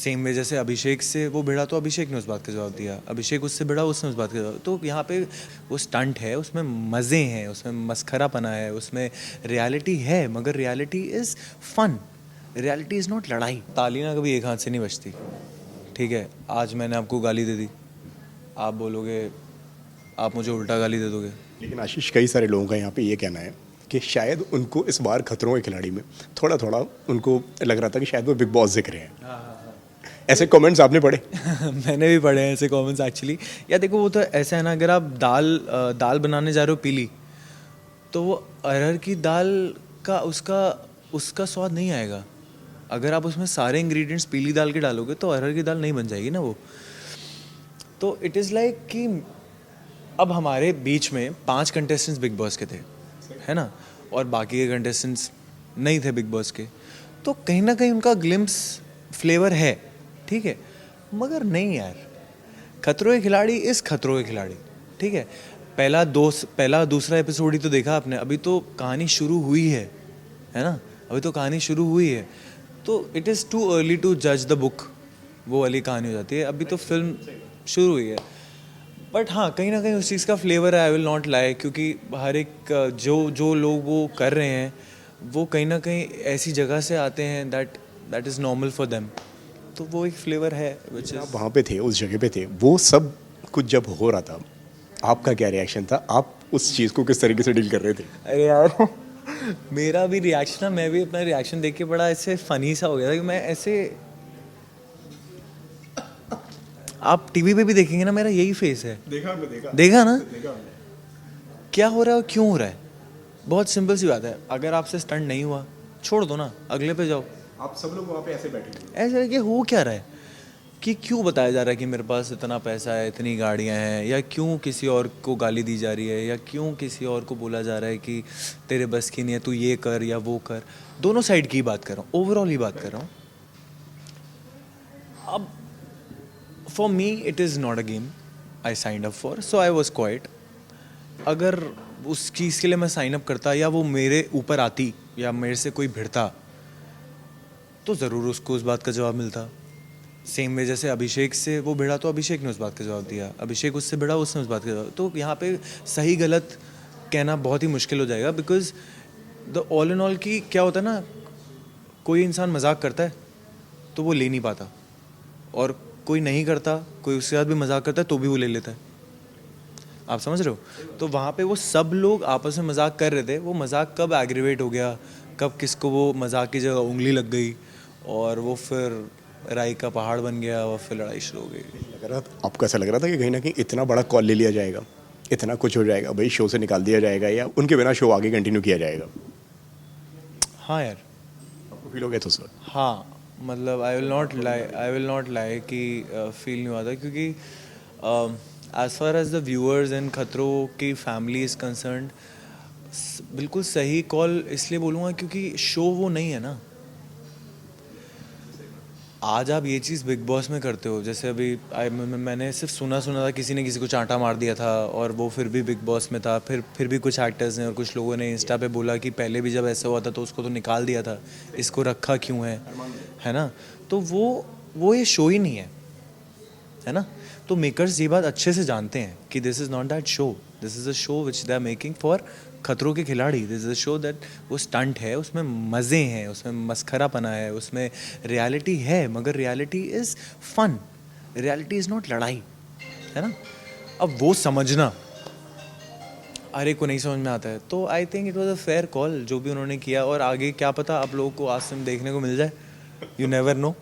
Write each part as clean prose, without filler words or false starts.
Same way जैसे अभिषेक से वो भिड़ा तो अभिषेक ने उस बात का जवाब दिया, अभिषेक उससे भिड़ा उसने उस बात का जवाब। तो यहाँ पे वो स्टंट है, उसमें मज़े हैं, उसमें मस्खरापना है, उसमें रियलिटी है, मगर reality is fun. Reality is not लड़ाई। ताली ना कभी एक हाथ से नहीं बजती, ठीक है। आज मैंने आपको गाली दे दी, आप बोलोगे, आप मुझे उल्टा गाली दे दोगे। लेकिन आशीष, कई सारे लोगों का यहाँ पे ये कहना है कि शायद उनको इस बार खतरों के खिलाड़ी में थोड़ा थोड़ा उनको लग रहा था कि शायद वो बिग बॉस देख रहे हैं। ऐसे कमेंट्स आपने पढ़े? मैंने भी पढ़े हैं ऐसे कमेंट्स एक्चुअली। या देखो, वो तो ऐसा है ना, अगर आप दाल बनाने जा रहे हो पीली, तो वो अरहर की दाल का उसका स्वाद नहीं आएगा। अगर आप उसमें सारे इंग्रेडिएंट्स पीली दाल के डालोगे तो अरहर की दाल नहीं बन जाएगी ना वो। तो इट इज़ लाइक कि अब हमारे बीच में 5 कंटेस्टेंट्स बिग बॉस के थे, है ना, और बाकी के कंटेस्टेंट्स नहीं थे बिग बॉस के। तो कहीं ना कहीं उनका ग्लिम्स फ्लेवर है, ठीक है, मगर नहीं यार। खतरों के खिलाड़ी इस खतरों के खिलाड़ी, ठीक है। पहला दूसरा एपिसोड ही तो देखा आपने, अभी तो कहानी शुरू हुई है ना, अभी तो कहानी शुरू हुई है। तो it is too early to जज द बुक, वो वाली कहानी हो जाती है। अभी तो फिल्म शुरू हुई है, बट हाँ, कहीं ना कहीं उस चीज़ का फ्लेवर है, आई विल नॉट लाई, क्योंकि हर एक जो लोग वो कर रहे हैं वो कहीं ना कहीं ऐसी जगह से आते हैं that is normal for them. तो वो एक फ्लेवर है विच आप वहाँ पे थे, उस जगह पे थे, वो सब कुछ जब हो रहा था, आपका क्या रिएक्शन था? आप उस चीज़ को किस तरीके से डील कर रहे थे? अरे यार मेरा भी रिएक्शन ना, मैं भी अपना रिएक्शन देख के बड़ा ऐसे फनी सा हो गया था कि मैं ऐसे, आप टीवी पे भी देखेंगे ना, मेरा यही फेस है। देखा ना क्या हो रहा है और क्यों हो रहा है। बहुत सिंपल सी बात है, अगर आपसे स्टंट नहीं हुआ छोड़ दो ना, अगले पे जाओ। आप सब लोग वहाँ पे ऐसे बैठे थे? ऐसा है कि हो क्या रहा है, कि क्यों बताया जा रहा है कि मेरे पास इतना पैसा है, इतनी गाड़ियां हैं, या क्यों किसी और को गाली दी जा रही है, या क्यों किसी और को बोला जा रहा है कि तेरे बस की नहीं है, तू ये कर या वो कर। दोनों साइड की बात कर रहा हूँ, ओवरऑल ही बात कर रहा हूँ। अब for me it is not a game I signed up for, so I was quite. अगर उस चीज़ के लिए मैं साइन अप करता या वो मेरे ऊपर आती या मेरे से कोई भिड़ता, तो ज़रूर उसको उस बात का जवाब मिलता। सेम वे जैसे अभिषेक से वो भिड़ा तो अभिषेक ने उस बात का जवाब दिया, अभिषेक उससे भिड़ा उसने उस बात का जवाब। तो यहाँ पे सही गलत कहना बहुत ही मुश्किल हो जाएगा, because the all in all की क्या होता है ना, कोई इंसान मजाक करता है तो वो ले नहीं पाता, और कोई नहीं करता, कोई उसके साथ भी मजाक करता है तो भी वो ले लेता है। आप समझ रहे हो? तो वहाँ पे वो सब लोग आपस में मजाक कर रहे थे, वो मजाक कब एग्रीवेट हो गया, कब किसको वो मजाक की जगह उंगली लग गई और वो फिर राई का पहाड़ बन गया और फिर लड़ाई शुरू हो गई। आपको ऐसा लग रहा था कि कहीं ना कहीं इतना बड़ा कॉल ले लिया जाएगा, इतना कुछ हो जाएगा, भाई शो से निकाल दिया जाएगा या उनके बिना शो आगे कंटिन्यू किया जाएगा? हाँ यार, आपको फील हो गया था उस वक्त? हाँ, मतलब आई विल नॉट लाई कि फील नहीं हुआ था, क्योंकि as far as the viewers and खतरों की फैमिली इज़ कंसर्न्ड, बिल्कुल सही कॉल इसलिए बोलूँगा क्योंकि शो वो नहीं है ना। आज आप ये चीज़ बिग बॉस में करते हो, जैसे अभी मैंने सिर्फ सुना था किसी ने किसी को चांटा मार दिया था और वो फिर भी बिग बॉस में था। फिर भी कुछ एक्टर्स ने और कुछ लोगों ने इंस्टा पे बोला कि पहले भी जब ऐसा हुआ था तो उसको तो निकाल दिया था, इसको रखा क्यों है ना। तो वो ये शो ही नहीं है ना। तो मेकर्स ये बात अच्छे से जानते हैं कि this is not that show, this is a show which they are making for Khatron Ke Khiladi. This is a show that वो स्टंट है, उसमें मज़े हैं, उसमें मस्खरापना है, उसमें रियलिटी है, मगर reality is fun. Reality is not लड़ाई, है ना। अब वो समझना हर एक को नहीं समझ में आता है, तो I think it was a fair call जो भी उन्होंने किया। और आगे क्या पता आप लोगों को आसिम देखने को मिल जाए, यू नेवर नो।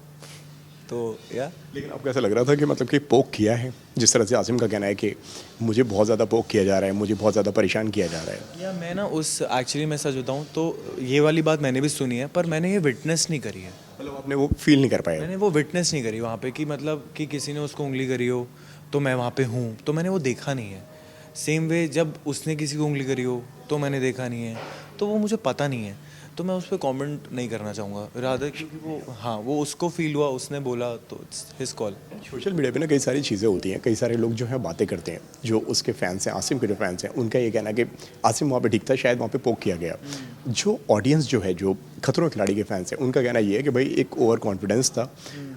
तो या लेकिन आपको ऐसा लग रहा था कि मतलब कि पोक किया है, जिस तरह से आसिम का कहना है कि मुझे बहुत ज़्यादा पोक किया जा रहा है, मुझे बहुत ज़्यादा परेशान किया जा रहा है? या मैं ना उस एक्चुअली मैं सच बताऊँ तो ये वाली बात मैंने भी सुनी है, पर मैंने ये विटनेस नहीं करी है। मतलब आपने वो फील नहीं कर पाया? मैंने वो विटनेस नहीं करी वहाँ पे कि मतलब कि किसी ने उसको उंगली करी हो तो मैं वहाँ पे हूँ, तो मैंने वो देखा नहीं है। सेम वे जब उसने किसी को उंगली करी हो तो मैंने देखा नहीं है, तो वो मुझे पता नहीं है, तो मैं उस पर कॉमेंट नहीं करना चाहूँगा रादर, क्योंकि वो उसको फील हुआ, उसने बोला, तो it's his call. Social media पे ना कई सारी चीज़ें होती हैं, कई सारे लोग जो है बातें करते हैं, जो उसके फैंस हैं, आसिम के जो फैंस हैं, उनका ये कहना है कि आसिम वहाँ पे ठीक था, शायद वहाँ पे पोक किया गया। जो ऑडियंस जो है, जो खतरों के खिलाड़ी के फैंस हैं, उनका कहना ये है कि भाई एक ओवर कॉन्फिडेंस था,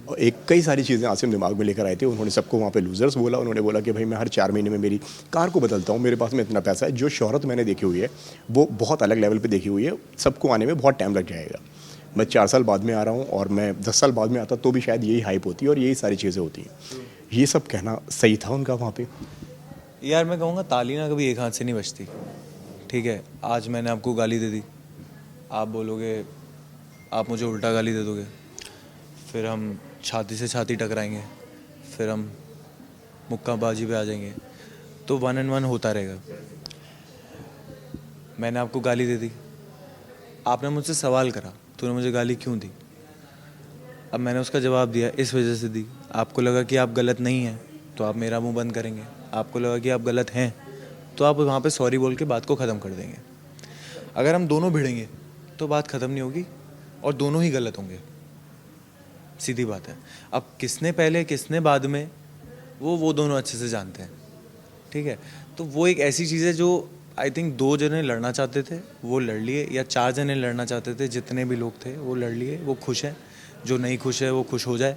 और एक कई सारी चीज़ें आसिम दिमाग में लेकर आए थे। उन्होंने सबको वहाँ पे लूज़र्स बोला। उन्होंने बोला कि भाई मैं हर 4 महीने में मेरी कार को बदलता हूँ, मेरे पास में इतना पैसा है। जो शोहरत मैंने देखी हुई है वो बहुत अलग लेवल पे देखी हुई है, सबको आने में बहुत टाइम लग जाएगा। मैं 4 साल बाद में आ रहा हूँ और मैं 10 साल बाद में आता तो भी शायद यही हाइप होती है और यही सारी चीज़ें होती हैं। ये सब कहना सही था उनका वहाँ पे। यार मैं कहूँगा ताली ना कभी एक हाथ से नहीं बजती, ठीक है। आज मैंने आपको गाली दे दी, आप बोलोगे, आप मुझे उल्टा गाली दे दोगे, फिर हम छाती से छाती टकराएंगे, फिर हम मुक्काबाजी पे आ जाएंगे, तो 1 and 1 होता रहेगा। मैंने आपको गाली दे दी, आपने मुझसे सवाल करा, तूने मुझे गाली क्यों दी? अब मैंने उसका जवाब दिया, इस वजह से दी। आपको लगा कि आप गलत नहीं हैं तो आप मेरा मुंह बंद करेंगे, आपको लगा कि आप गलत हैं तो आप वहाँ पे सॉरी बोल के बात को ख़त्म कर देंगे। अगर हम दोनों भिड़ेंगे तो बात ख़त्म नहीं होगी और दोनों ही गलत होंगे, सीधी बात है। अब किसने पहले किसने बाद में, वो दोनों अच्छे से जानते हैं, ठीक है। तो वो एक ऐसी चीज़ है जो आई थिंक 2 जने लड़ना चाहते थे वो लड़ लिए, या 4 जने लड़ना चाहते थे, जितने भी लोग थे वो लड़ लिए, वो खुश हैं। जो नहीं खुश है वो खुश हो जाए।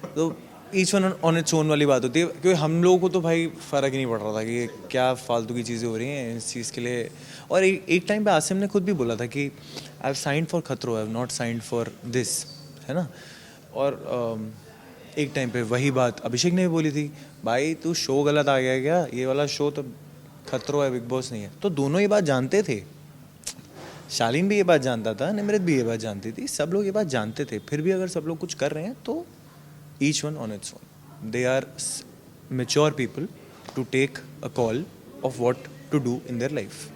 तो each one on its own वाली बात होती है, क्योंकि हम लोगों को तो भाई फ़र्क ही नहीं पड़ रहा था कि क्या फालतू की चीज़ें हो रही हैं इस चीज़ के लिए। और एक टाइम पे आसिम ने खुद भी बोला था कि आई हैव साइंड फॉर खतरो, I have not signed for this, है ना। और एक टाइम पे वही बात अभिषेक ने भी बोली थी, भाई तू शो गलत आ गया क्या, ये वाला शो तो खतरो है, बिग बॉस नहीं है। तो दोनों ये बात जानते थे, शालीन भी ये बात जानता था, निमृत भी ये बात जानती थी, सब लोग ये बात जानते थे। फिर भी अगर सब लोग कुछ कर रहे हैं तो each one on its own, they are mature people to take a call of what to do in their life.